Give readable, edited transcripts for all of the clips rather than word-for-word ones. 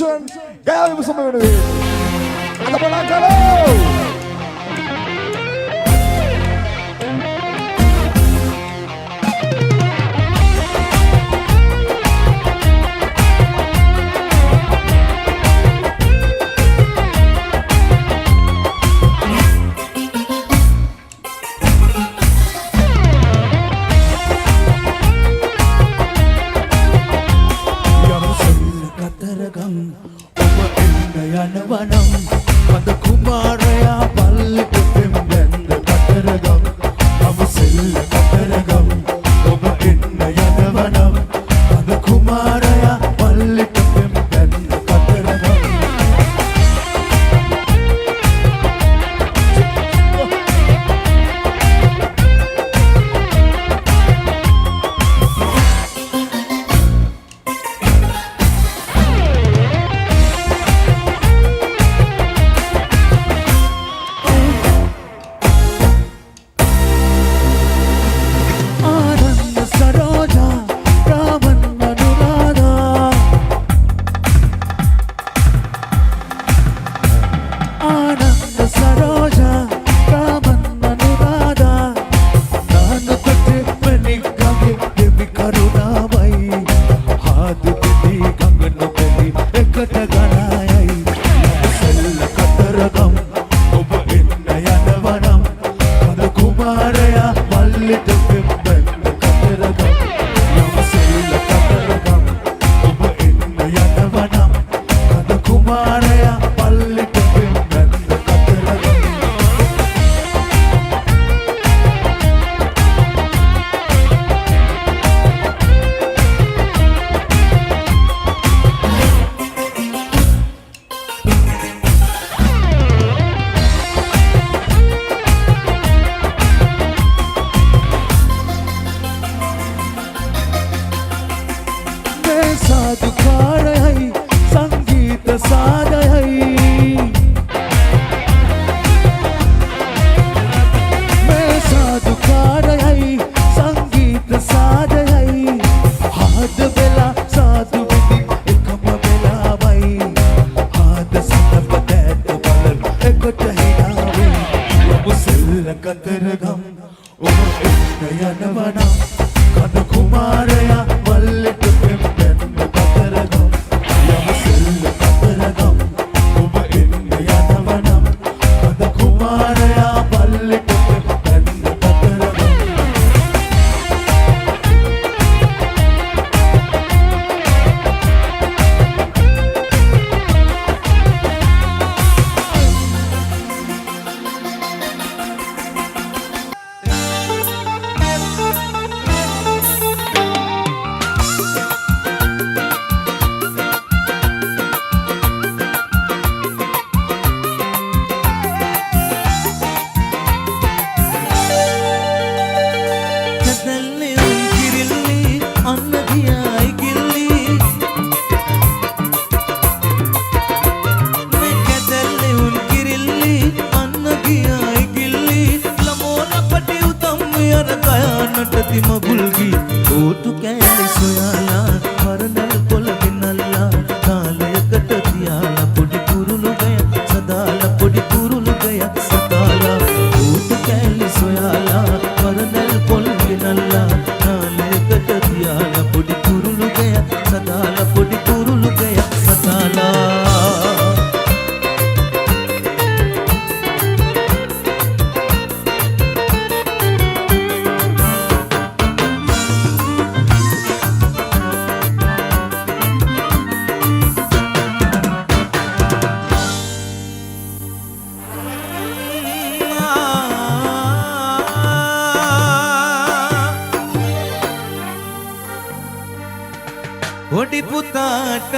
Vision kaya bersama ini ada bola kalau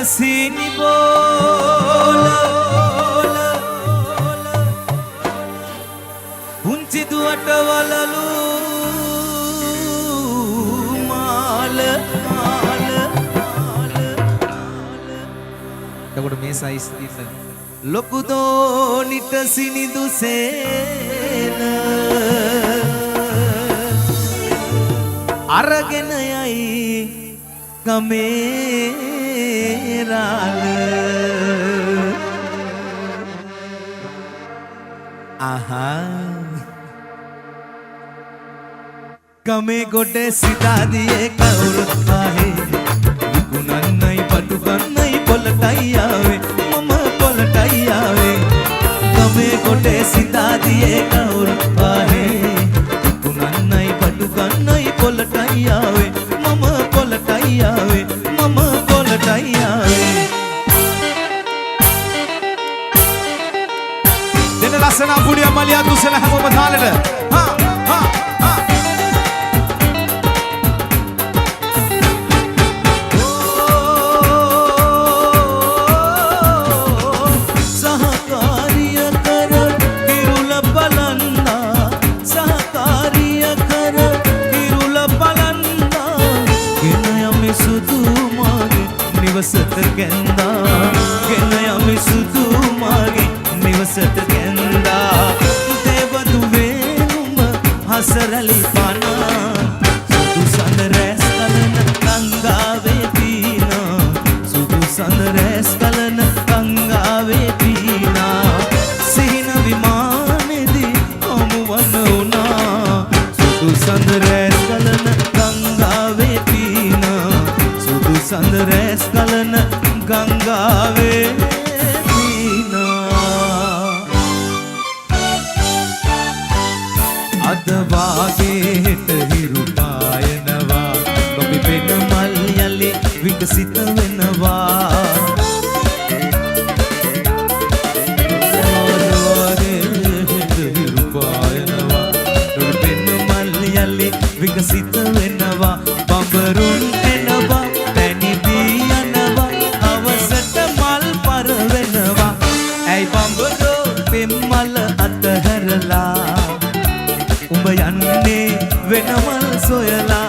Sini bola Unchi duwata walalu mala Takut me size isa Loku do nita sini du sena Aragena yai kame රාල ආහා ගමේ ගොඩේ සිතාදියේ කවුරුත් වාහේ විකුණන්නයි පටු ගන්නයි පොලටයි ආවේ මම පොලටයි ආවේ ගමේ ගොඩේ සිතාදියේ කවුරුත් වාහේ විකුණන්නයි පටු ගන්නයි පොලටයි ආවේ මම පොලටයි ආවේ මම පොලටයි ආවේ දෙන ලස්සන පුඩිය මලියා දුසල හැමෝම තාලෙට හා හා නිවසට ගැන්දා ගෙන යමි සුදු මාගේ නිවසට ගැන්දා දේවදු වේනුම හසරලි පනා සුදු සඳ රැස් කලන ගංගාවේ පීනා සුදු සඳ රැස් කලන ගංගාවේ පීනා සිහින විමානෙදී හමුවන උනා සුදු සඳ රැස් කලන ගංගාවේ පීනා සුදු සඳ රැස් කලන ගංගාවේ පීනා අද වාගේ හෙට හිරු පායනවා ලොබි පෙන මල් යලි විකසිත වෙනවා අද වාගේ හෙට හිරු පායනවා ලොබි පෙන මල් යලි විකසිත වෙනවා බඹරුන් එනවා මල් අතහැරලා උඹ යන්නේ වෙනමල් සොයලා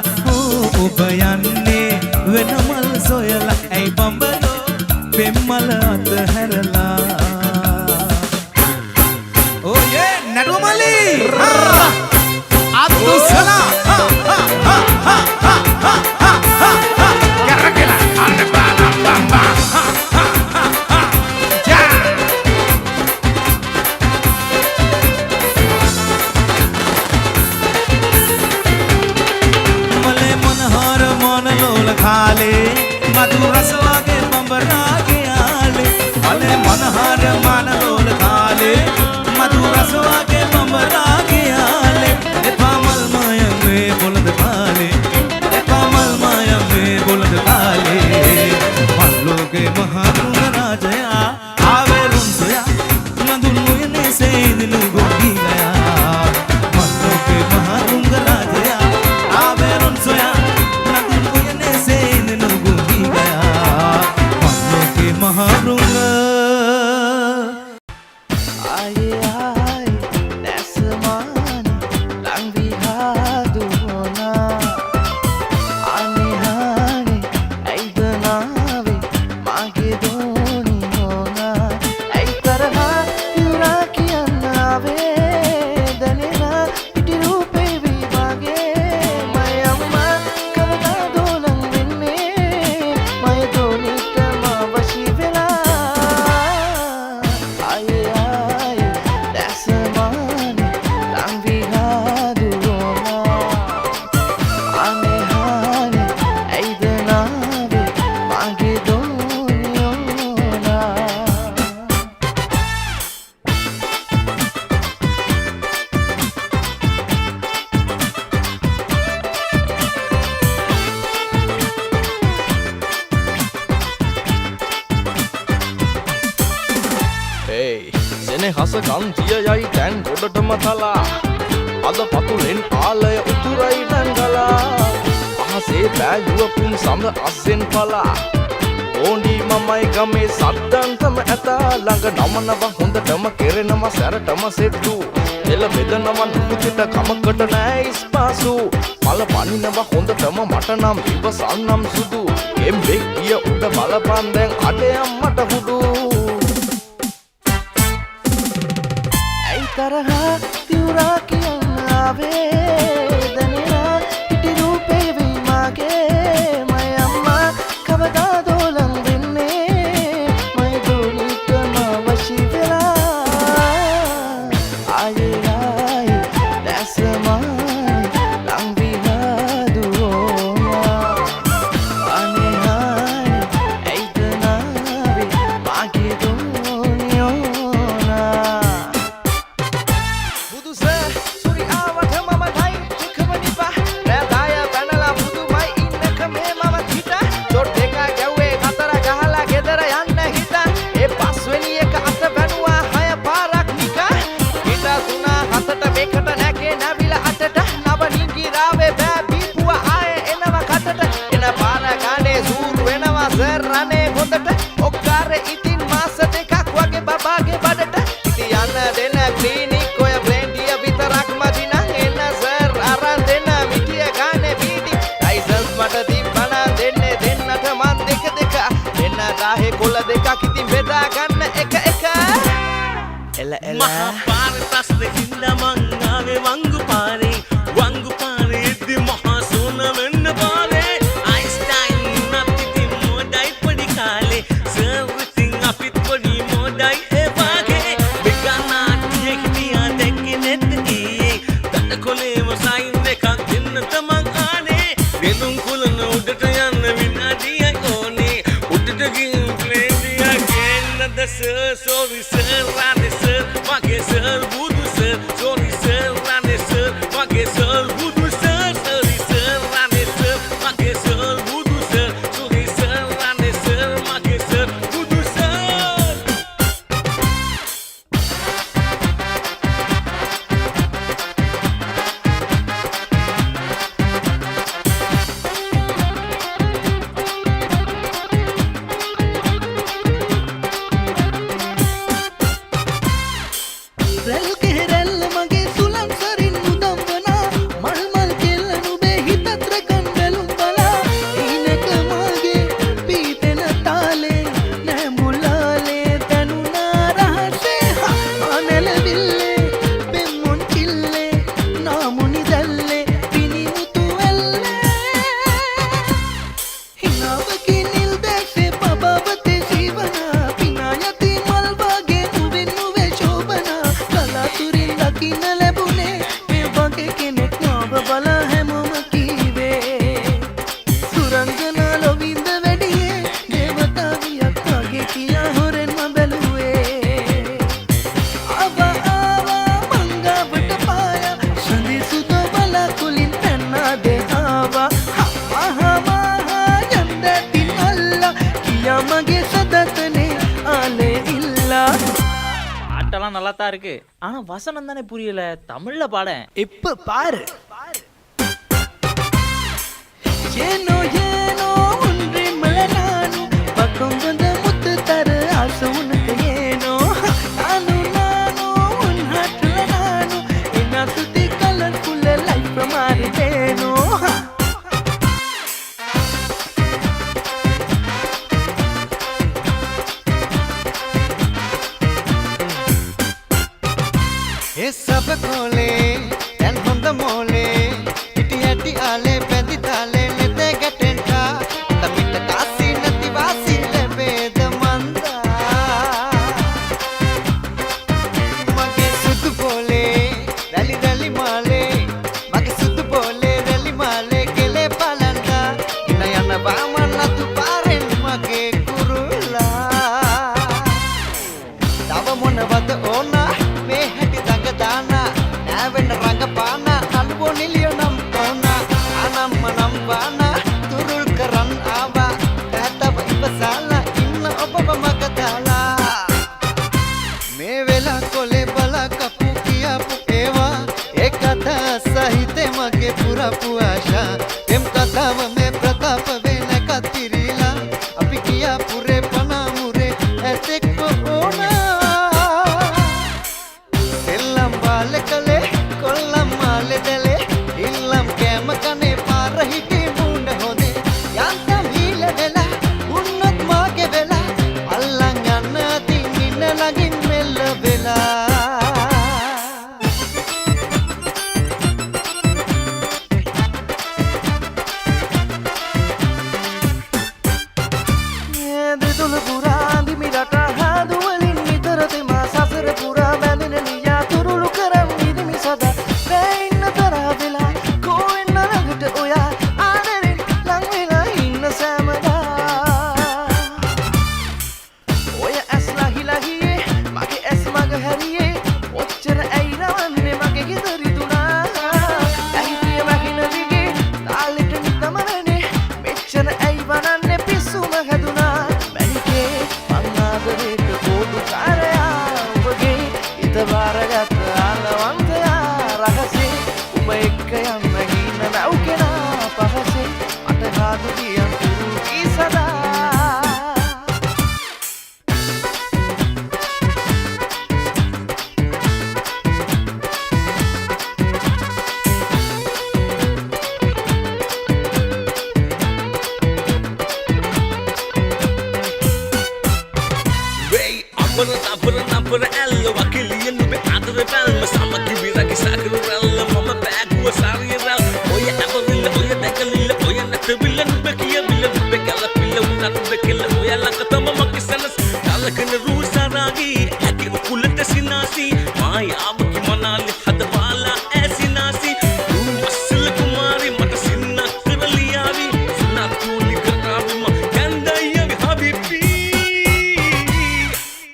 ඔබ යන්නේ වෙනමල් සොයලා ඇයි බඹලෝ පෙම්මල අතහැරලා ඕ යේ නඩුමලි අද්දුසලා කරකලා අන්න බාලා බම්බා खाले मधु रस वागे बंबरागे आले भले मनहर मन लोल खाले मधु रस वागे बंबरागे आले पामल माया में बुलंद खाले पामल माया में बुलंद खाले मल्लो के महारुण राजया आवे रुन सोया मधु ने से दिल गोगी गया मल्लो के महारुण राजया आवे रुन सोया महारुंग आये आये नैसमान लंबी हादू होना आने हाने ऐदनावे मागे दोनी होना ऐ तरह युरा किया नावे दनेना इटी रूपे भी मागे मैं अम्मा कवना दोलन विन्ने मैं दोनी तमा वशी හස කන්තිය යයි තැන් ගොඩටම තලා අද පතුලෙන් ආලය උතුරයි නැංගලා අහසේ බෑයුවපුන් සඳ අස්සෙන් පලා ඕනි මමයි ගමේ සද්දන්තම ඇතා ළඟ නමනව හොඳටම කෙරෙනම සැරටම සෙට්ටු එල බෙදනවා නුකුතිට කමකට නෑ ඉස්පාසු මල පනිනව හොඳටම මට නම් ඉවසන්නම් සුදු එම්බෙක් ගිය උඩ බලපන් දැන් අඩයම් මට හුඩු तरह तिउरा किया वेदना इटी रूपे भी मागे मैं अम्मा कबदा दो लंग හොඳට ඔක්කාර ඉතින් මාස දෙකක් වගේ බබාගේ බඩට ඉතින් යන්න දෙන ක්ලිනික් ඔය බ්ලෙන්ඩිය විතරක් මදි නම් එන්න සර් අරන් දෙන්න මිටිය ගානේ බීඩි ලයිසන්ස් මට තිබ්බනම් දෙන්නේ දෙන්නට මන් දෙක දෙන්න දාහේ කොල්ල දෙකක් ඉතින් බෙදා ගන්න එක එල එල මහා පාර ප්‍රශ්න හින්දා මං ආවේ වංගු පාරේ ඉද්දි මහා සෝන වෙන්න පාරේ අයින්ස්ටයින් උනත් ඉතින් මොඩයි පොඩි කාලේ සර්විසින් අපිත් පොඩි මොඩයි ඒ වාගේ බෙගනාටියේ හිටියා දැක්කේ නැද්ද ඊයේ දඩ කොලේම සයින් එකක් දෙන්න තමන් ආනේ දෙනුම් කුලන උඩට යන්න විනාඩියක් ඕනේ උඩට ගිහින් ප්ලේන්දියා ගෙන්නද සර් සෝරි සර් රානේ සර් මගේ සර් බුදු සර් සෝරි සර් රානේ සර් මගේ සර් බුදු සර් සෝරි සර් රානේ සර් මගේ සර් බුදු සර් සෝරි සර් රානේ සර් මගේ සර් බුදු සර් රැල් කෙරෙල්ල මගේ සුලන් සරින් උදම්වනා මල් මල් කෙල්ල නුඹේ හිතත් රකන් බැලුම් බලා ඊනක මගේ පීතෙන තාලේ නැඹුලාලේ තනුනා රහසේ ආනෙලවිල්ලේ පෙම්මුන් කිල්ලේ නාමුනි දැල්ලේ පිනිමුතු ඇල්ලේ හිනාවකින් නිල් දැසේ පබවතේ ජීවනා පිනායති මල් වාගේ නුවෙන් නුවේ ශෝභනා කලාතුරින් දකින්න ලැබුණේ මේ වගේ කෙනෙක් මාව බලා හැමෝම කීවේ සුරංගනා ලොවින්ද වැඩියේ දේවතාවියක් වගේ කියා හොරෙන්ම බැලුවේ ආවා මංගාවට පායා සඳි සුද බලා කුලින් පැන්නා දෙහාවා මහා යන්දටින් අල්ලා කියා මගේ සදතනේ ආලේ ඉල්ලා பாட்டெல்லாம் நல்லா தான் இருக்கு ஆனா வசனம் தானே புரியல தமிழ்ல பாட இப்ப பாரு ஏனோ ஏனோ ஒன்றே மலரானு பக்கம் வந்த முத்து தர ஆசை உனக்கு ஏனோ நானு உன் ஹார்ட்ல நானு என்ன சுத்தி கலர்ஃபுல் லைஃப் மாறிட்டேனோ ये सब खोले तन होंद मोले इटी हटी आले पेंदी ताले लेते गटेंटा तमिट कासी नती वासी ले वेद मंदा मगे सुध बोले रली रली माले मगे सुध बोले रली माले केले पालंदा इनयन बामन तु पारेन मगे कुरुला तव මොනවද ඕන මේ හැටි දඟ දානා නැවෙන්න රඟපානා අල්බෝ නිලිය නම් ඕනා අනම්ම නම් වානා තුරුල් කරන් ආවා ඈතව ඉවසාලා ඉන්න ඔබව මග දාලා මේ වෙලා කොලේ බලා කපු කියාපු ඒවා ඒ කතා සහිතේ මගේ පුරපු ආශා එම් කතාව මේ ප්‍රතාප වෙන කතිරිලා අපි කියාපු රේ පනාමුරේ ඇතෙක් ඕනා කලේ කොල්ලම් මාලේ දැලේ ඉල්ලම් කෑම කනේ පාර හිටි මුණ්ඩ හොදේ යන්තම් හීල වෙලා උන්නත් මාගේ වෙලා අල්ලන් යන්න අතින් ඉන්න ළඟින් මෙල්ල වෙලා දෙතුල පුරා දිමිරට හදුවලින් නිතර තෙමා සසර පුරා බැඳෙන නියා තුරුළු කරන් නිදිමි සදා බැයින්න තරහ වෙලා කෝවෙන්න ළඟට ඔයා ආදරෙන් ලං වෙලා ඉන්න සෑමදා ඔය ඇස් ලහිලහියේ මගේ ඇස් මග හැරියේ ඔච්චර ඇයි රවන්නේ මගේ හිත රිදුනා ඇහිපිය මහින දිගේ තාලෙට නිතමනනේ මෙච්චර ඇයි වනන්නේ පිස්සුම හැදුනා මැනිකේ මං ආදර අම්බර ඇල්ල වකිලිය නුඹේ ආදර බැල්ම සමගි විරකි සාගර රැල්ල මම බෑගුව සාරිය රැල් ඔය ඇබවිල්ල ඔය දැකලිල්ල ඔය නැතවිල්ල නුඹේ කියවිල්ල නුඹේ කලපිල්ල උනත් නුඹේ කෙල්ල ඔය ළඟ තම මගේ සනස් කලකන රූ සරාගී හැකි කුලට සිනාසි මායාවකි මනාලි හදවාලා ඇසිනාසි මස්සල කුමාරි මට සින්න කරලියාවි සුනතුනි කරාවිම කන්දයවි හබිබී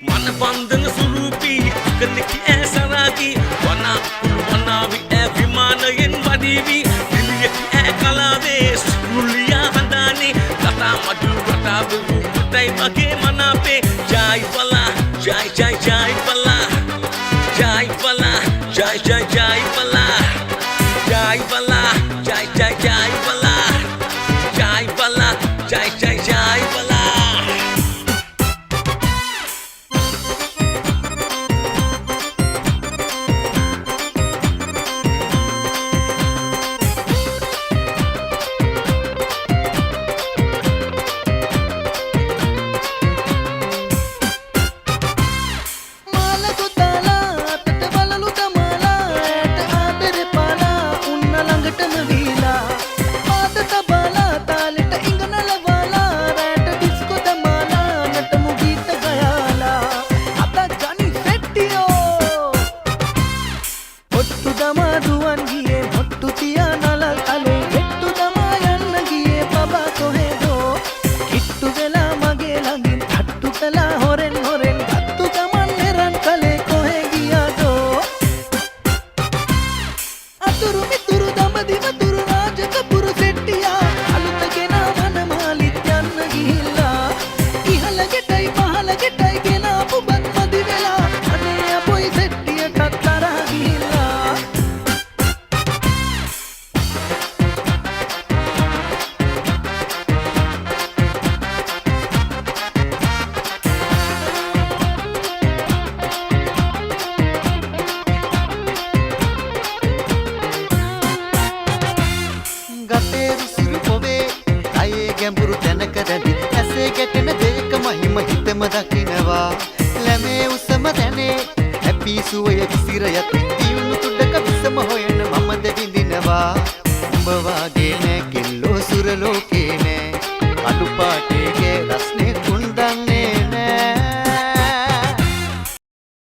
මන බන්ධන සුරූපී කනකි ඇසරාගී වනා කුළු වනාවි ඇ විමානයෙන් වඩීවි දිලියකි ඇ කලාවේ සුරුලියා හඳානේ කතා මඩු රටාවේ රූපටයි මගේ මනාපේ ජයි බලා ජයි ජයි ජයි බලා jai bala jai jai jai bala jai bala jai jai jai bala jai bala jai jai jai bala ගැඹුරු තැනක රැඳි ඇසේ ගැටෙන දෙයක මහිම හිතම දකිනවා ලැමේ උසම දැනේ හැපි සුවය විසිර යති දියුණු තුඩක විසම හොයන මමද විඳිනවා උඹ වාගේ නෑ කෙල්ලෝ සුර ලෝකේ නෑ කළු පාටේ රස්නේ